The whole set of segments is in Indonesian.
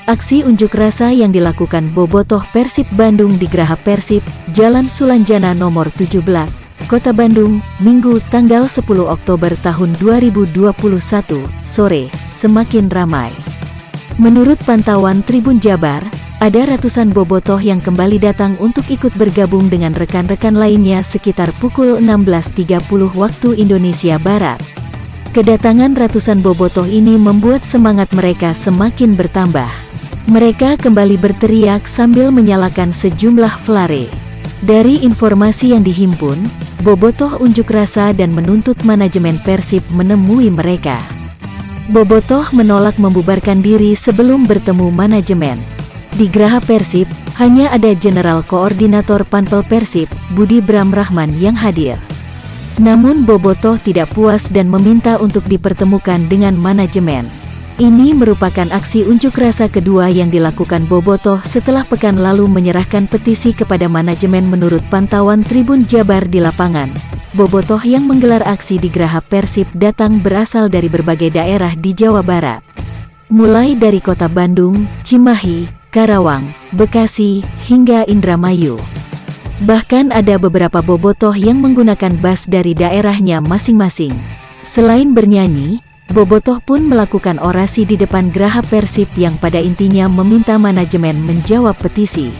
Aksi unjuk rasa yang dilakukan bobotoh Persib Bandung di Graha Persib, Jalan Sulanjana nomor 17, Kota Bandung, Minggu tanggal 10 Oktober tahun 2021, sore, semakin ramai. Menurut pantauan Tribun Jabar, ada ratusan bobotoh yang kembali datang untuk ikut bergabung dengan rekan-rekan lainnya sekitar pukul 16.30 waktu Indonesia Barat. Kedatangan ratusan bobotoh ini membuat semangat mereka semakin bertambah. Mereka kembali berteriak sambil menyalakan sejumlah flare. Dari informasi yang dihimpun, bobotoh unjuk rasa dan menuntut manajemen Persib menemui mereka. Bobotoh menolak membubarkan diri sebelum bertemu manajemen. Di Graha Persib, hanya ada General Koordinator Panpel Persib, Budi Bram Rahman yang hadir. Namun bobotoh tidak puas dan meminta untuk dipertemukan dengan manajemen. Ini merupakan aksi unjuk rasa kedua yang dilakukan bobotoh setelah pekan lalu menyerahkan petisi kepada manajemen. Menurut pantauan Tribun Jabar di lapangan, bobotoh yang menggelar aksi di Graha Persib datang berasal dari berbagai daerah di Jawa Barat. Mulai dari Kota Bandung, Cimahi, Karawang, Bekasi, hingga Indramayu. Bahkan ada beberapa bobotoh yang menggunakan bas dari daerahnya masing-masing. Selain bernyanyi, bobotoh pun melakukan orasi di depan Graha Persib yang pada intinya meminta manajemen menjawab petisi.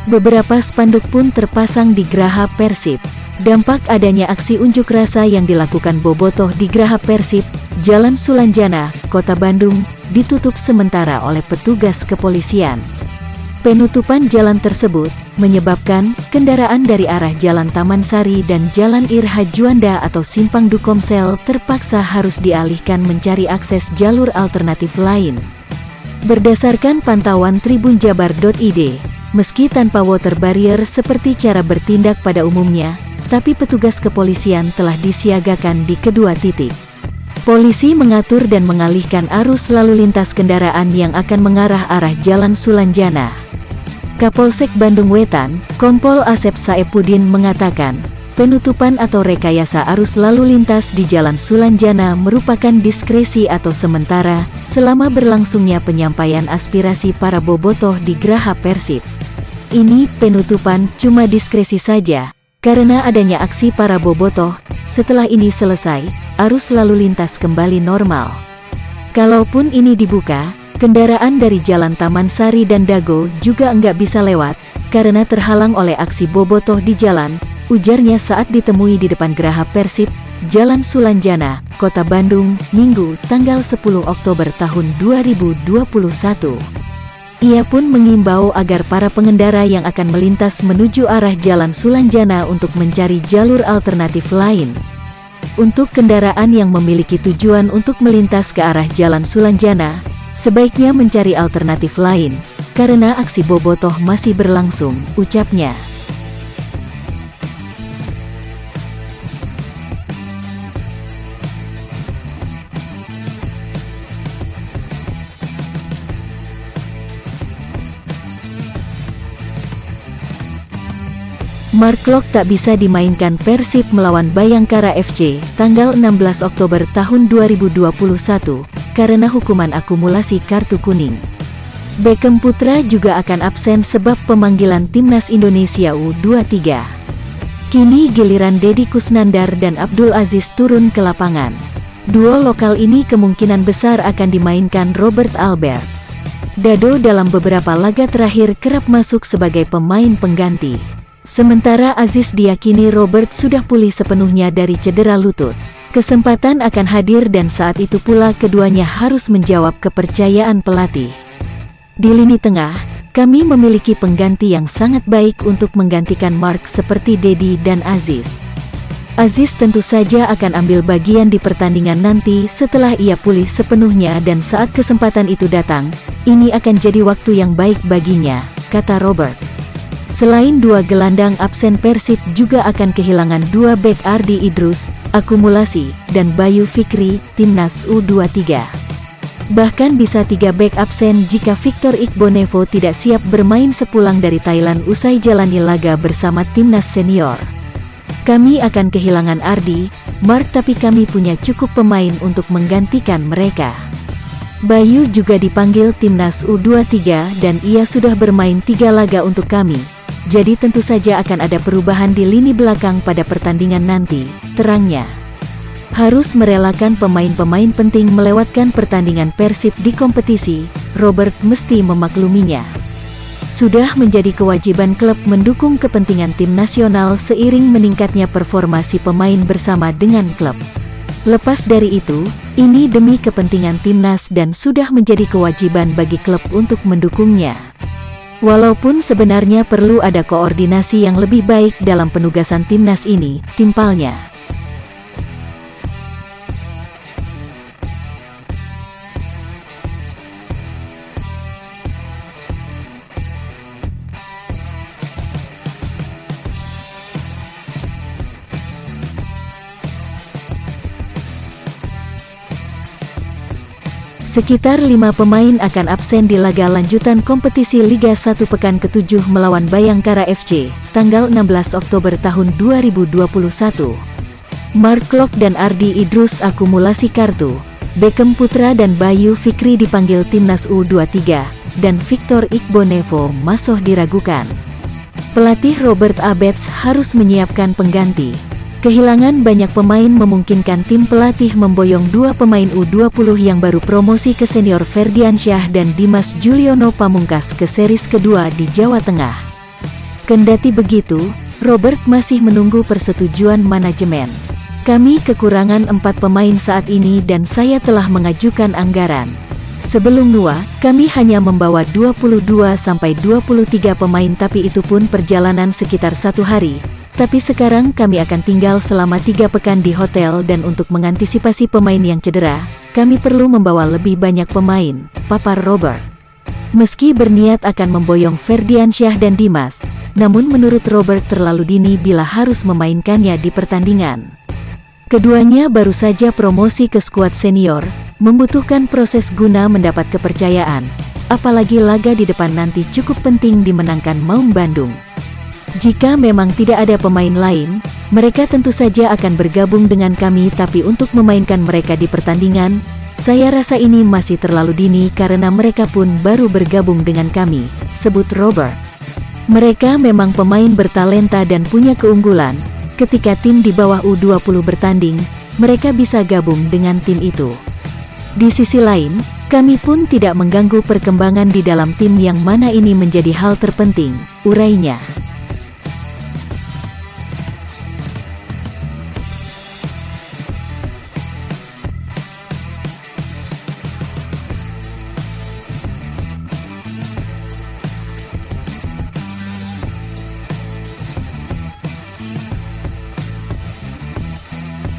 Beberapa spanduk pun terpasang di Graha Persib. Dampak adanya aksi unjuk rasa yang dilakukan bobotoh di Graha Persib, Jalan Sulanjana, Kota Bandung, ditutup sementara oleh petugas kepolisian. Penutupan jalan tersebut menyebabkan kendaraan dari arah Jalan Taman Sari dan Jalan Irha Juanda atau Simpang Dukomsel terpaksa harus dialihkan mencari akses jalur alternatif lain. Berdasarkan pantauan tribunjabar.id, meski tanpa water barrier seperti cara bertindak pada umumnya, tapi petugas kepolisian telah disiagakan di kedua titik. Polisi mengatur dan mengalihkan arus lalu lintas kendaraan yang akan mengarah arah Jalan Sulanjana. Kapolsek Bandung Wetan, Kompol Asep Saepudin mengatakan, penutupan atau rekayasa arus lalu lintas di Jalan Sulanjana merupakan diskresi atau sementara selama berlangsungnya penyampaian aspirasi para bobotoh di Graha Persib. Ini penutupan cuma diskresi saja, karena adanya aksi para bobotoh. Setelah ini selesai, arus lalu lintas kembali normal. Kalaupun ini dibuka, kendaraan dari Jalan Taman Sari dan Dago juga enggak bisa lewat, karena terhalang oleh aksi bobotoh di jalan, ujarnya saat ditemui di depan Graha Persib, Jalan Sulanjana, Kota Bandung, Minggu, tanggal 10 Oktober tahun 2021. Ia pun mengimbau agar para pengendara yang akan melintas menuju arah Jalan Sulanjana untuk mencari jalur alternatif lain. Untuk kendaraan yang memiliki tujuan untuk melintas ke arah Jalan Sulanjana, sebaiknya mencari alternatif lain, karena aksi bobotoh masih berlangsung, ucapnya. Mark Klok tak bisa dimainkan Persib melawan Bayangkara FC, tanggal 16 Oktober tahun 2021, karena hukuman akumulasi kartu kuning. Beckham Putra juga akan absen sebab pemanggilan Timnas Indonesia U23. Kini giliran Deddy Kusnandar dan Abdul Aziz turun ke lapangan. Duo lokal ini kemungkinan besar akan dimainkan Robert Alberts. Dado dalam beberapa laga terakhir kerap masuk sebagai pemain pengganti. Sementara Aziz diyakini Robert sudah pulih sepenuhnya dari cedera lutut. Kesempatan akan hadir dan saat itu pula keduanya harus menjawab kepercayaan pelatih. Di lini tengah, kami memiliki pengganti yang sangat baik untuk menggantikan Mark seperti Deddy dan Aziz. Aziz tentu saja akan ambil bagian di pertandingan nanti setelah ia pulih sepenuhnya dan saat kesempatan itu datang, ini akan jadi waktu yang baik baginya, kata Robert. Selain dua gelandang absen, Persib juga akan kehilangan dua bek, Ardi Idrus, akumulasi, dan Bayu Fikri, Timnas U23. Bahkan bisa 3 bek absen jika Victor Igbonevo tidak siap bermain sepulang dari Thailand usai jalani laga bersama Timnas Senior. Kami akan kehilangan Ardi, Mark, tapi kami punya cukup pemain untuk menggantikan mereka. Bayu juga dipanggil timnas U23 dan ia sudah bermain 3 laga untuk kami. Jadi tentu saja akan ada perubahan di lini belakang pada pertandingan nanti, terangnya. Harus merelakan pemain-pemain penting melewatkan pertandingan Persib di kompetisi, Robert mesti memakluminya. Sudah menjadi kewajiban klub mendukung kepentingan tim nasional seiring meningkatnya performa si pemain bersama dengan klub. Lepas dari itu, ini demi kepentingan timnas dan sudah menjadi kewajiban bagi klub untuk mendukungnya. Walaupun sebenarnya perlu ada koordinasi yang lebih baik dalam penugasan timnas ini, timpalnya. Sekitar 5 pemain akan absen di laga lanjutan kompetisi Liga 1 pekan ke-7 melawan Bayangkara FC, tanggal 16 Oktober tahun 2021. Mark Klok dan Ardi Idrus akumulasi kartu, Beckham Putra dan Bayu Fikri dipanggil timnas U23, dan Victor Iqbonevo masih diragukan. Pelatih Robert Abetz harus menyiapkan pengganti. Kehilangan banyak pemain memungkinkan tim pelatih memboyong 2 pemain U20 yang baru promosi ke senior Ferdiansyah dan Dimas Juliono Pamungkas ke series kedua di Jawa Tengah. Kendati begitu, Robert masih menunggu persetujuan manajemen. Kami kekurangan 4 pemain saat ini dan saya telah mengajukan anggaran. Sebelum NUA, kami hanya membawa 22-23 pemain tapi itu pun perjalanan sekitar 1 hari. Tapi sekarang kami akan tinggal selama 3 pekan di hotel dan untuk mengantisipasi pemain yang cedera, kami perlu membawa lebih banyak pemain, papar Robert. Meski berniat akan memboyong Ferdiansyah dan Dimas, namun menurut Robert terlalu dini bila harus memainkannya di pertandingan. Keduanya baru saja promosi ke skuad senior, membutuhkan proses guna mendapat kepercayaan, apalagi laga di depan nanti cukup penting dimenangkan Maung Bandung. Jika memang tidak ada pemain lain, mereka tentu saja akan bergabung dengan kami tapi untuk memainkan mereka di pertandingan, saya rasa ini masih terlalu dini karena mereka pun baru bergabung dengan kami, sebut Robert. Mereka memang pemain bertalenta dan punya keunggulan, ketika tim di bawah U20 bertanding, mereka bisa gabung dengan tim itu. Di sisi lain, kami pun tidak mengganggu perkembangan di dalam tim yang mana ini menjadi hal terpenting, urainya.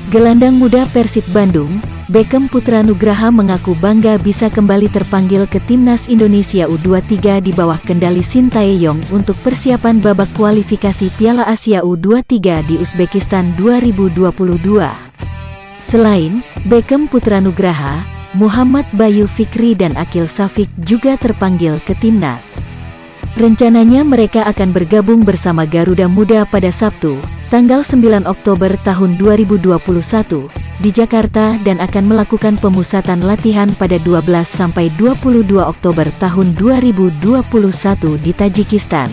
Gelandang muda Persib Bandung, Beckham Putra Nugraha mengaku bangga bisa kembali terpanggil ke timnas Indonesia U23 di bawah kendali Sintayong untuk persiapan babak kualifikasi Piala Asia U23 di Uzbekistan 2022. Selain Beckham Putra Nugraha, Muhammad Bayu Fikri dan Akil Safik juga terpanggil ke timnas. Rencananya mereka akan bergabung bersama Garuda Muda pada Sabtu, tanggal 9 Oktober tahun 2021, di Jakarta dan akan melakukan pemusatan latihan pada 12-22 Oktober tahun 2021 di Tajikistan.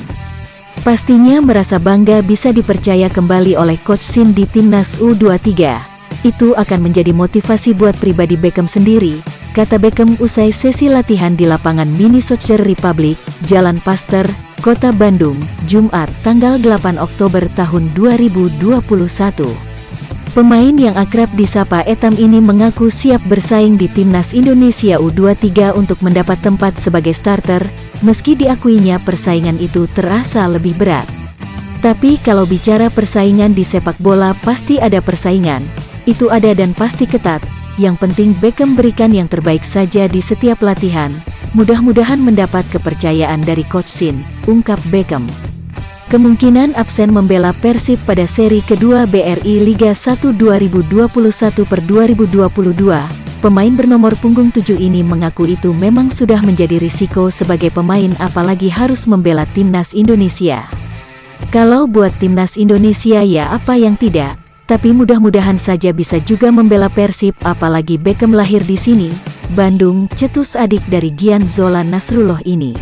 Pastinya merasa bangga bisa dipercaya kembali oleh Coach Shin di timnas U23. Itu akan menjadi motivasi buat pribadi Beckham sendiri, kata Beckham usai sesi latihan di lapangan Mini Soccer Republic, Jalan Pasteur, Kota Bandung, Jumat, tanggal 8 Oktober tahun 2021. Pemain yang akrab disapa Etam ini mengaku siap bersaing di timnas Indonesia U23 untuk mendapat tempat sebagai starter, meski diakuinya persaingan itu terasa lebih berat. Tapi kalau bicara persaingan di sepak bola pasti ada persaingan, itu ada dan pasti ketat, yang penting Beckham berikan yang terbaik saja di setiap latihan, mudah-mudahan mendapat kepercayaan dari Coach Shin, ungkap Beckham. Kemungkinan absen membela Persib pada seri kedua BRI Liga 1 2021/2022, pemain bernomor punggung 7 ini mengaku itu memang sudah menjadi risiko sebagai pemain apalagi harus membela timnas Indonesia. Kalau buat timnas Indonesia ya apa yang tidak, Tapi mudah-mudahan saja bisa juga membela Persib, apalagi Beckham lahir di sini, Bandung, cetus adik dari Gian Zola Nasrullah ini.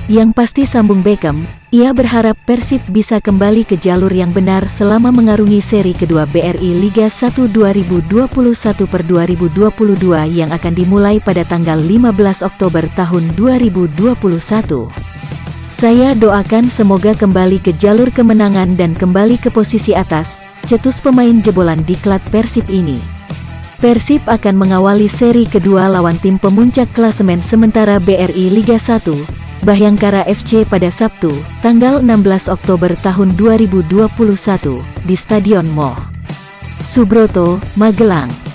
Yang pasti sambung Beckham, ia berharap Persib bisa kembali ke jalur yang benar selama mengarungi seri kedua BRI Liga 1 2021-2022 yang akan dimulai pada tanggal 15 Oktober tahun 2021. Saya doakan semoga kembali ke jalur kemenangan dan kembali ke posisi atas, cetus pemain jebolan diklat Persib ini. Persib akan mengawali seri kedua lawan tim pemuncak klasemen sementara BRI Liga 1, Bhayangkara FC pada Sabtu, tanggal 16 Oktober tahun 2021, di Stadion Moh Subroto, Magelang.